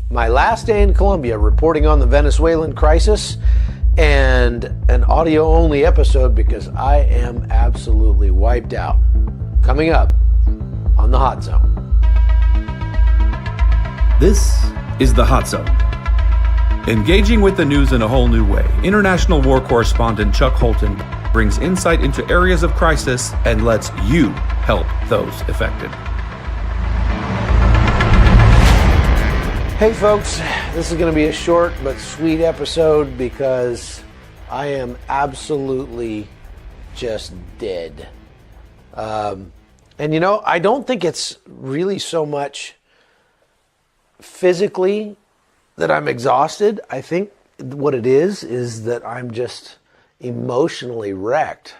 My last day in Colombia reporting on the Venezuelan crisis, and an audio-only episode because I am absolutely wiped out. Coming up on The Hot Zone. This is The Hot Zone. Engaging with the news in a whole new way, international war correspondent Chuck Holton brings insight into areas of crisis and lets you help those affected. Hey folks, this is going to be a short but sweet episode because I am absolutely just dead. And you know, I don't think it's really so much physically that I'm exhausted. I think what it is that I'm just emotionally wrecked.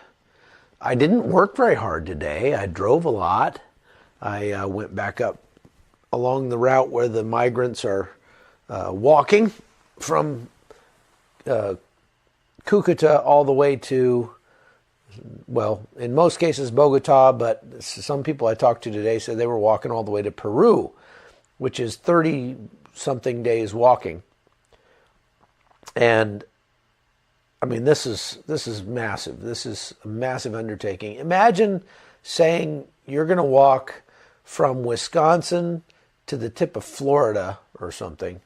I didn't work very hard today. I drove a lot. I went back up along the route where the migrants are walking from Cucuta all the way to, well, in most cases Bogota, but some people I talked to today said they were walking all the way to Peru, which is 30-something days walking. And I mean, this is massive. This is a massive undertaking. Imagine saying you're going to walk from Wisconsin to the tip of Florida or something,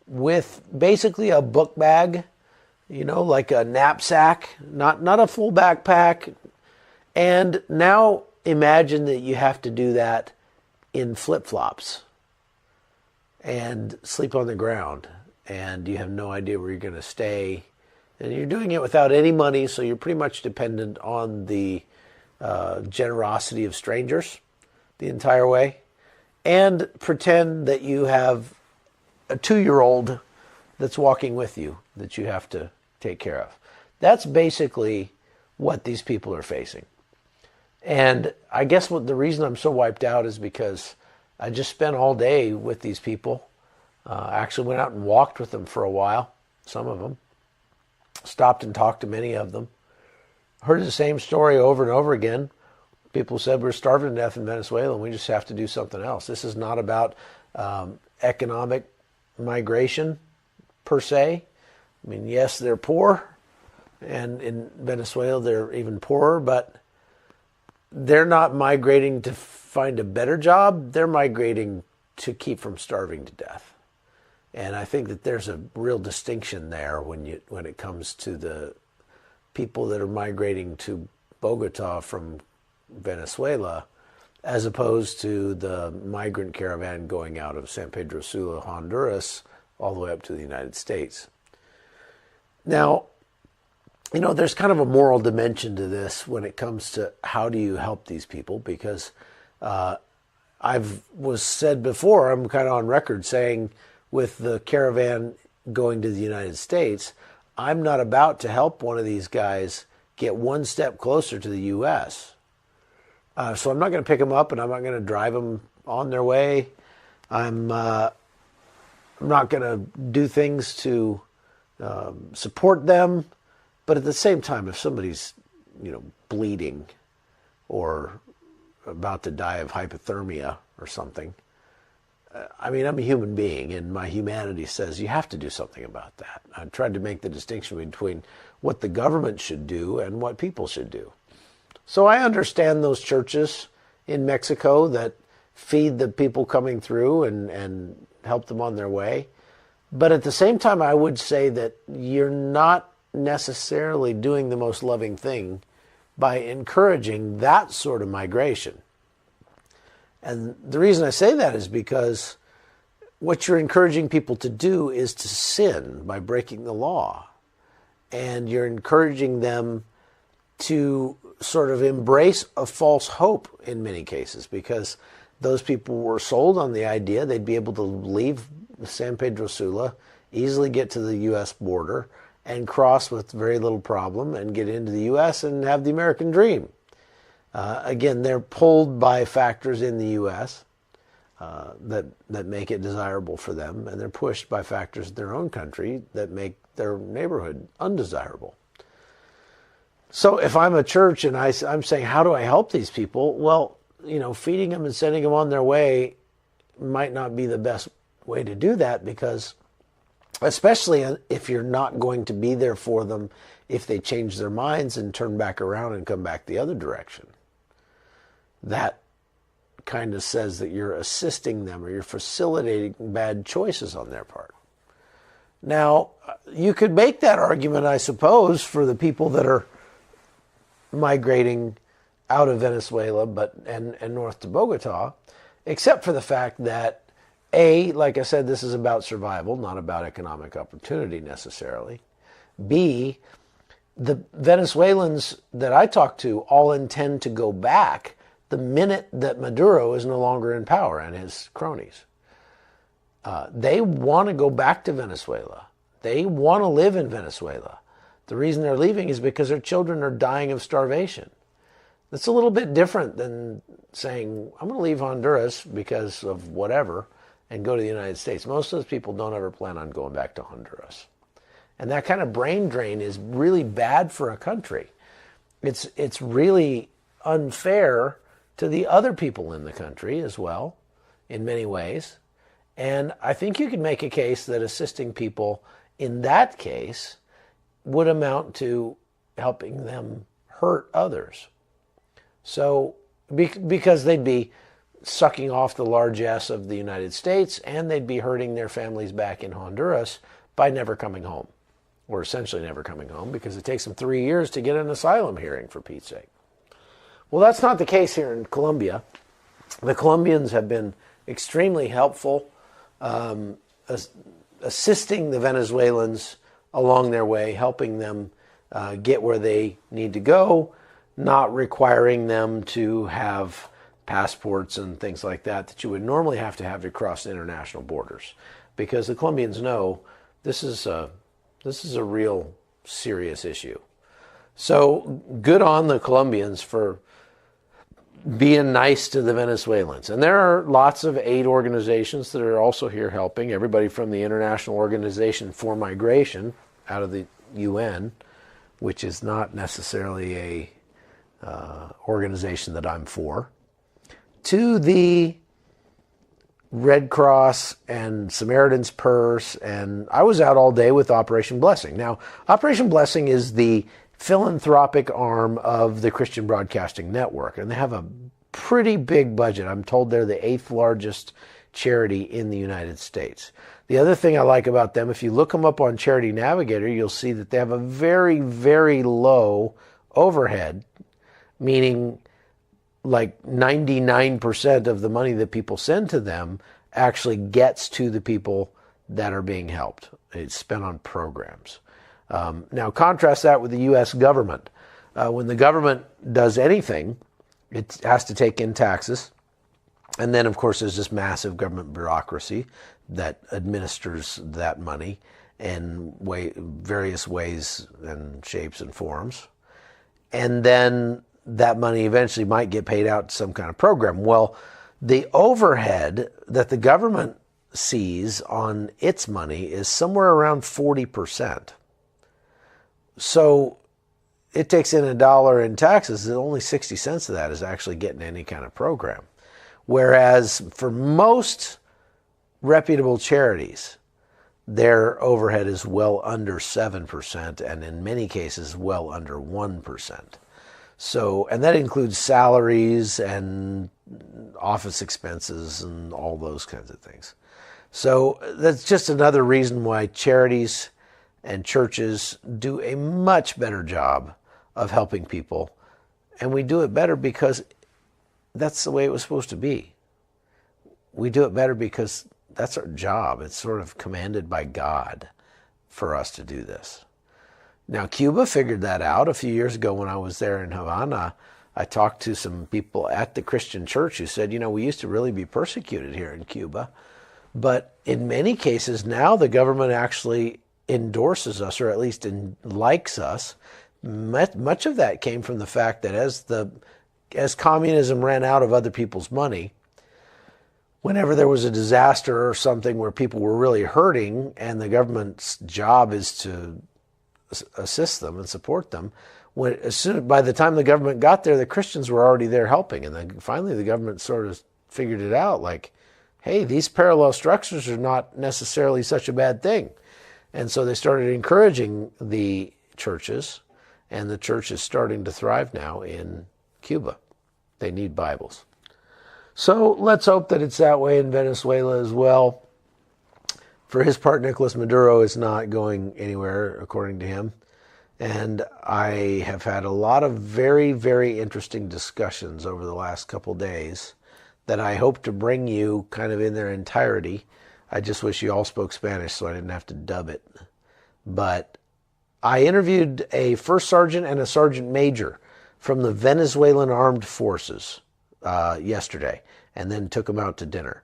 with basically a book bag, you know, like a knapsack, not a full backpack. And now imagine that you have to do that in flip-flops and sleep on the ground, and you have no idea where you're going to stay. And you're doing it without any money, so you're pretty much dependent on the generosity of strangers the entire way. And pretend that you have a 2-year-old that's walking with you that you have to take care of. That's basically what these people are facing. And I guess the reason I'm so wiped out is because I just spent all day with these people. I actually went out and walked with them for a while, some of them. Stopped and talked to many of them. Heard the same story over and over again. People said we're starving to death in Venezuela and we just have to do something else. This is not about economic migration per se. I mean, yes, they're poor, and in Venezuela they're even poorer, but they're not migrating to find a better job. They're migrating to keep from starving to death. And I think that there's a real distinction there when it comes to the people that are migrating to Bogota from Venezuela, as opposed to the migrant caravan going out of San Pedro Sula, Honduras, all the way up to the United States. Now, you know, there's kind of a moral dimension to this when it comes to how do you help these people, because was said before, I'm kind of on record saying with the caravan going to the United States, I'm not about to help one of these guys get one step closer to the U.S., so I'm not going to pick them up and I'm not going to drive them on their way. I'm not going to do things to support them. But at the same time, if somebody's, bleeding or about to die of hypothermia or something, I'm a human being, and my humanity says you have to do something about that. I tried to make the distinction between what the government should do and what people should do. So I understand those churches in Mexico that feed the people coming through and help them on their way. But at the same time, I would say that you're not necessarily doing the most loving thing by encouraging that sort of migration. And the reason I say that is because what you're encouraging people to do is to sin by breaking the law. And you're encouraging them to sort of embrace a false hope in many cases, because those people were sold on the idea they'd be able to leave San Pedro Sula, easily get to the U.S. border, and cross with very little problem and get into the U.S. and have the American dream. Again, they're pulled by factors in the U.S. That make it desirable for them, and they're pushed by factors in their own country that make their neighborhood undesirable. So if I'm a church and I'm saying, how do I help these people? Well, feeding them and sending them on their way might not be the best way to do that, because especially if you're not going to be there for them if they change their minds and turn back around and come back the other direction. That kind of says that you're assisting them or you're facilitating bad choices on their part. Now, you could make that argument, I suppose, for the people that are migrating out of Venezuela and north to Bogota, except for the fact that, A, like I said, this is about survival, not about economic opportunity necessarily. B, the Venezuelans that I talk to all intend to go back the minute that Maduro is no longer in power and his cronies. They want to go back to Venezuela. They want to live in Venezuela. The reason they're leaving is because their children are dying of starvation. That's a little bit different than saying, I'm going to leave Honduras because of whatever and go to the United States. Most of those people don't ever plan on going back to Honduras. And that kind of brain drain is really bad for a country. It's really unfair to the other people in the country as well, in many ways. And I think you can make a case that assisting people in that case would amount to helping them hurt others. So, because they'd be sucking off the largesse of the United States, and they'd be hurting their families back in Honduras by never coming home, or essentially never coming home, because it takes them 3 years to get an asylum hearing, for Pete's sake. Well, that's not the case here in Colombia. The Colombians have been extremely helpful, assisting the Venezuelans along their way, helping them get where they need to go, not requiring them to have passports and things like that you would normally have to cross international borders, because the Colombians know this is a real serious issue. So good on the Colombians for being nice to the Venezuelans. And there are lots of aid organizations that are also here helping, everybody from the International Organization for Migration out of the UN, which is not necessarily a organization that I'm for, to the Red Cross and Samaritan's Purse, and I was out all day with Operation Blessing. Now, Operation Blessing is the philanthropic arm of the Christian Broadcasting Network, and they have a pretty big budget. I'm told they're the 8th largest charity in the United States. The other thing I like about them, if you look them up on Charity Navigator, you'll see that they have a very, very low overhead, meaning like 99% of the money that people send to them actually gets to the people that are being helped. It's spent on programs. Now, contrast that with the U.S. government. When the government does anything, it has to take in taxes. And then, of course, there's this massive government bureaucracy that administers that money in various ways and shapes and forms. And then that money eventually might get paid out to some kind of program. Well, the overhead that the government sees on its money is somewhere around 40%. So it takes in $1 in taxes, and only 60 cents of that is actually getting any kind of program. Whereas for most reputable charities, their overhead is well under 7%, and in many cases, well under 1%. So, and that includes salaries and office expenses and all those kinds of things. So that's just another reason why charities and churches do a much better job of helping people. And we do it better because that's the way it was supposed to be. We do it better because that's our job. It's sort of commanded by God for us to do this. Now, Cuba figured that out a few years ago when I was there in Havana. I talked to some people at the Christian church who said, we used to really be persecuted here in Cuba. But in many cases now the government actually endorses us, or at least likes us. Much of that came from the fact that as communism ran out of other people's money, whenever there was a disaster or something where people were really hurting and the government's job is to assist them and support them, by the time the government got there, the Christians were already there helping. And then finally the government sort of figured it out, like, hey, these parallel structures are not necessarily such a bad thing. And so they started encouraging the churches, and the church is starting to thrive now in Cuba. They need Bibles. So let's hope that it's that way in Venezuela as well. For his part, Nicolas Maduro is not going anywhere, according to him. And I have had a lot of very, very interesting discussions over the last couple days that I hope to bring you kind of in their entirety. I just wish you all spoke Spanish so I didn't have to dub it. But I interviewed a first sergeant and a sergeant major from the Venezuelan Armed Forces yesterday, and then took them out to dinner.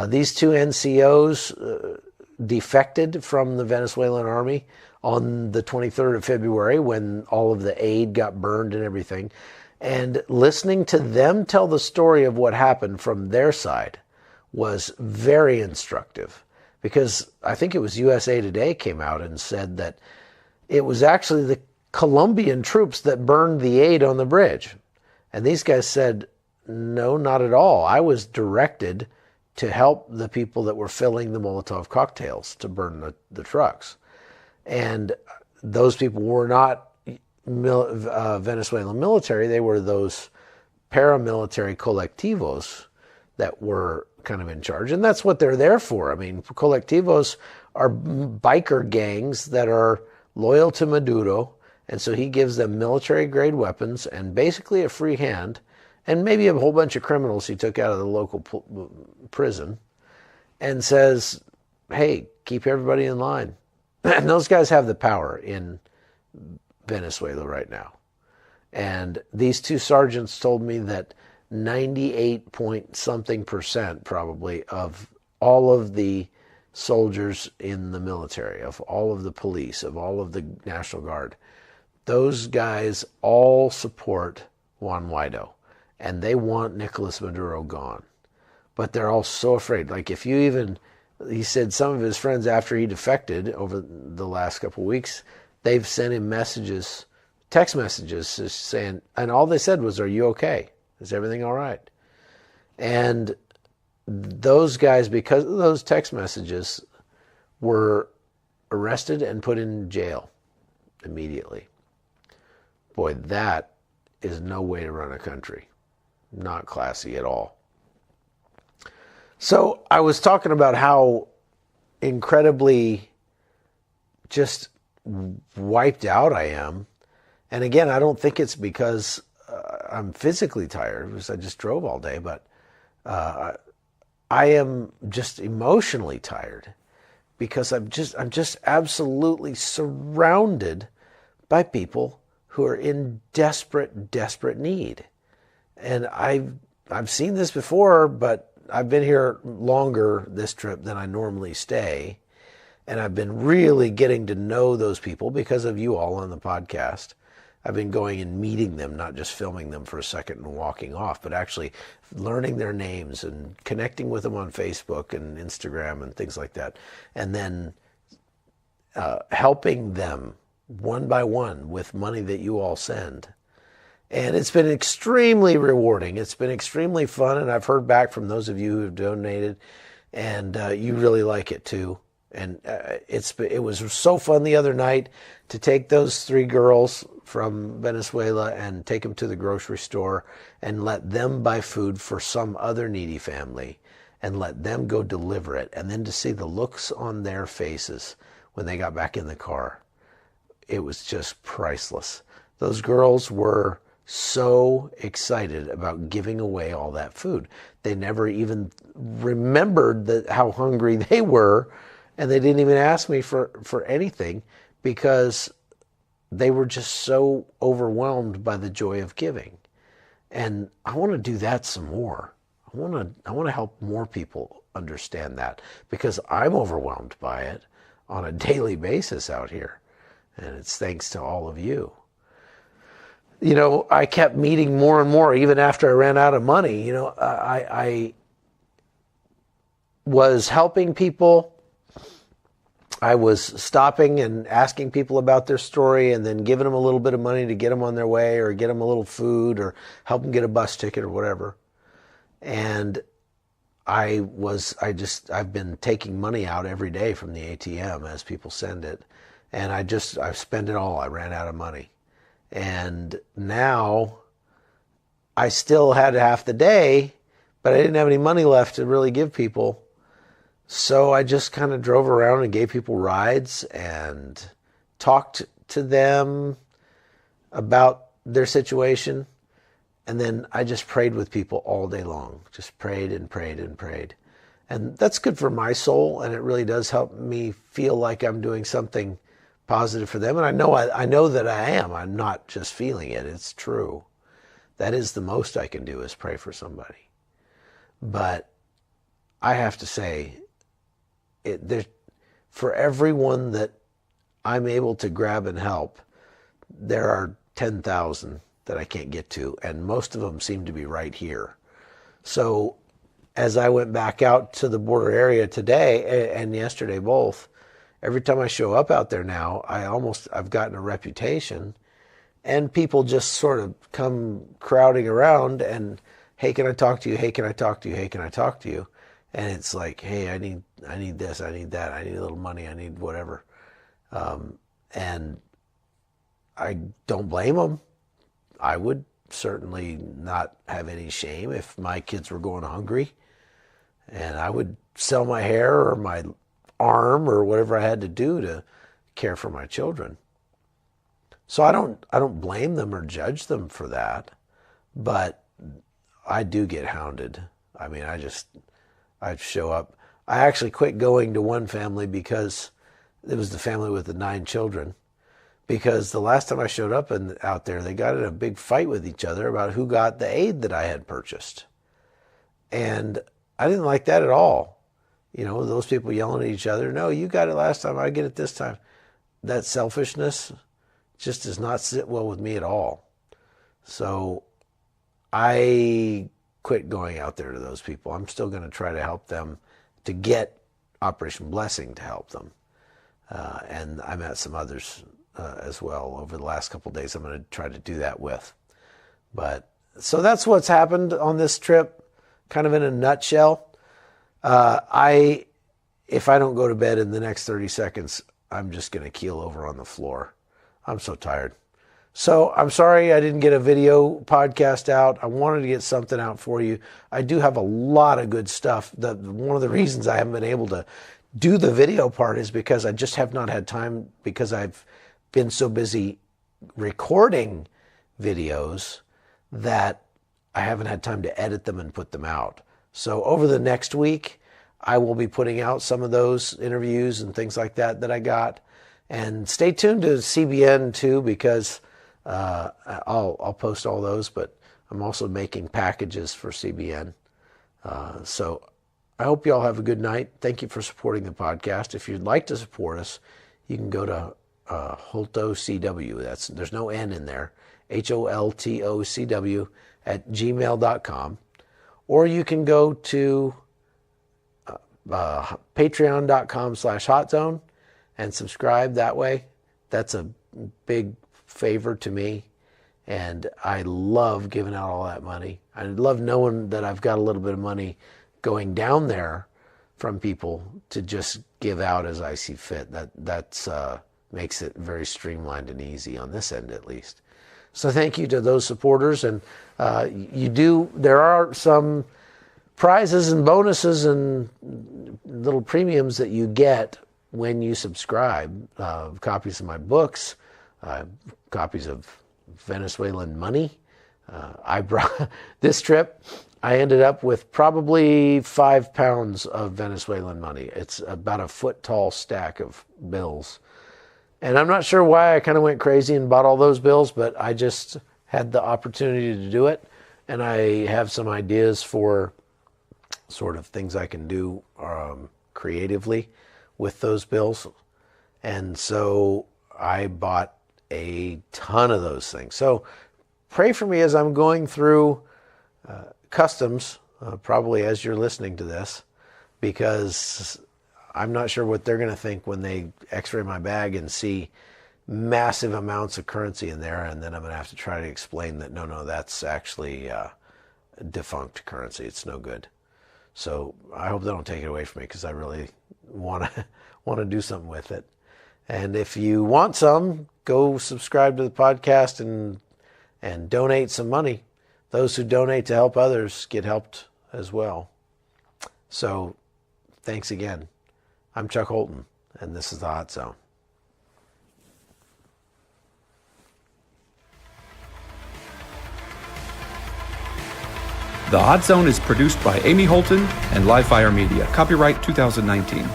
These two NCOs defected from the Venezuelan army on the 23rd of February when all of the aid got burned and everything. And listening to them tell the story of what happened from their side was very instructive, because I think it was USA Today came out and said that it was actually the Colombian troops that burned the aid on the bridge. And these guys said, no, not at all. I was directed to help the people that were filling the Molotov cocktails to burn the trucks. And those people were not Venezuelan military. They were those paramilitary colectivos that were kind of in charge. And that's what they're there for. I mean, colectivos are biker gangs that are loyal to Maduro. And so he gives them military-grade weapons and basically a free hand, and maybe a whole bunch of criminals he took out of the local prison, and says, hey, keep everybody in line. And those guys have the power in Venezuela right now. And these two sergeants told me that 98-point-something% probably of all of the soldiers in the military, of all of the police, of all of the National Guard, those guys all support Juan Guaido. And they want Nicolas Maduro gone. But they're all so afraid. Like if you even, he said some of his friends after he defected over the last couple of weeks, they've sent him messages, text messages saying, and all they said was, are you okay? Is everything all right? And those guys, because of those text messages, were arrested and put in jail immediately. Boy, that is no way to run a country. Not classy at all. So I was talking about how incredibly just wiped out I am. And again, I don't think it's because I'm physically tired, because I just drove all day, but I am just emotionally tired, because I'm just absolutely surrounded by people who are in desperate, desperate need. And I've seen this before, but I've been here longer this trip than I normally stay. And I've been really getting to know those people because of you all on the podcast. I've been going and meeting them, not just filming them for a second and walking off, but actually learning their names and connecting with them on Facebook and Instagram and things like that. And then helping them one by one with money that you all send. And it's been extremely rewarding. It's been extremely fun, and I've heard back from those of you who have donated, and you really like it too. And it was so fun the other night to take those 3 girls from Venezuela and take them to the grocery store and let them buy food for some other needy family and let them go deliver it. And then to see the looks on their faces when they got back in the car, it was just priceless. Those girls were so excited about giving away all that food. They never even remembered how hungry they were, and they didn't even ask me for anything, because they were just so overwhelmed by the joy of giving. And I want to do that some more. I want to help more people understand that, because I'm overwhelmed by it on a daily basis out here. And it's thanks to all of you. You know, I kept meeting more and more, even after I ran out of money. You know, I was helping people. I was stopping and asking people about their story and then giving them a little bit of money to get them on their way, or get them a little food, or help them get a bus ticket or whatever. And I've been taking money out every day from the ATM as people send it. And I've spent it all. I ran out of money. And now I still had half the day, but I didn't have any money left to really give people. So I just kind of drove around and gave people rides and talked to them about their situation. And then I just prayed with people all day long. Just prayed and prayed and prayed. And that's good for my soul, and it really does help me feel like I'm doing something positive for them. And I know that I am. I'm not just feeling it. It's true. That is the most I can do, is pray for somebody. But I have to say, for everyone that I'm able to grab and help, there are 10,000 that I can't get to, and most of them seem to be right here. So as I went back out to the border area today and yesterday both, every time I show up out there now, I've gotten a reputation, and people just sort of come crowding around and, hey, can I talk to you? Hey, can I talk to you? Hey, can I talk to you? And it's like, hey, I need this, I need that, I need a little money, I need whatever. And I don't blame them. I would certainly not have any shame if my kids were going hungry, and I would sell my hair or my arm or whatever I had to do to care for my children. So I don't blame them or judge them for that, but I do get hounded. I mean, I show up. I actually quit going to one family because it was the family with the 9 children. Because the last time I showed up out there, they got in a big fight with each other about who got the aid that I had purchased. And I didn't like that at all. You know, those people yelling at each other, no, you got it last time, I get it this time. That selfishness just does not sit well with me at all. So I quit going out there to those people. I'm still going to try to help them to get Operation Blessing to help them. And I met some others as well over the last couple of days. I'm going to try to do that with. But so that's what's happened on this trip, kind of in a nutshell. If I don't go to bed in the next 30 seconds, I'm just going to keel over on the floor. I'm so tired. So I'm sorry I didn't get a video podcast out. I wanted to get something out for you. I do have a lot of good stuff. One of the reasons I haven't been able to do the video part is because I just have not had time, because I've been so busy recording videos that I haven't had time to edit them and put them out. So over the next week, I will be putting out some of those interviews and things like that I got. And stay tuned to CBN too, because I'll post all those, but I'm also making packages for CBN. So I hope you all have a good night. Thank you for supporting the podcast. If you'd like to support us, you can go to HoltoCW. There's no N in there. HOLTOCW @gmail.com. Or you can go to patreon.com/hotzone and subscribe that way. That's a big favor to me. And I love giving out all that money. I love knowing that I've got a little bit of money going down there from people to just give out as I see fit. That's makes it very streamlined and easy on this end, at least. So thank you to those supporters. And there are some prizes and bonuses and little premiums that you get when you subscribe. Copies of my books, copies of Venezuelan money. I brought this trip, I ended up with probably 5 pounds of Venezuelan money. It's about a foot tall stack of bills. And I'm not sure why I kind of went crazy and bought all those bills, but I just had the opportunity to do it. And I have some ideas for sort of things I can do creatively with those bills. And so I bought a ton of those things. So pray for me as I'm going through customs, probably as you're listening to this, because I'm not sure what they're going to think when they x-ray my bag and see massive amounts of currency in there. And then I'm going to have to try to explain that, no, that's actually defunct currency. It's no good. So I hope they don't take it away from me, because I really want to do something with it. And if you want some, go subscribe to the podcast and donate some money. Those who donate to help others get helped as well. So thanks again. I'm Chuck Holton, and this is The Hot Zone. The Hot Zone is produced by Amy Holton and Livefire Media. Copyright 2019.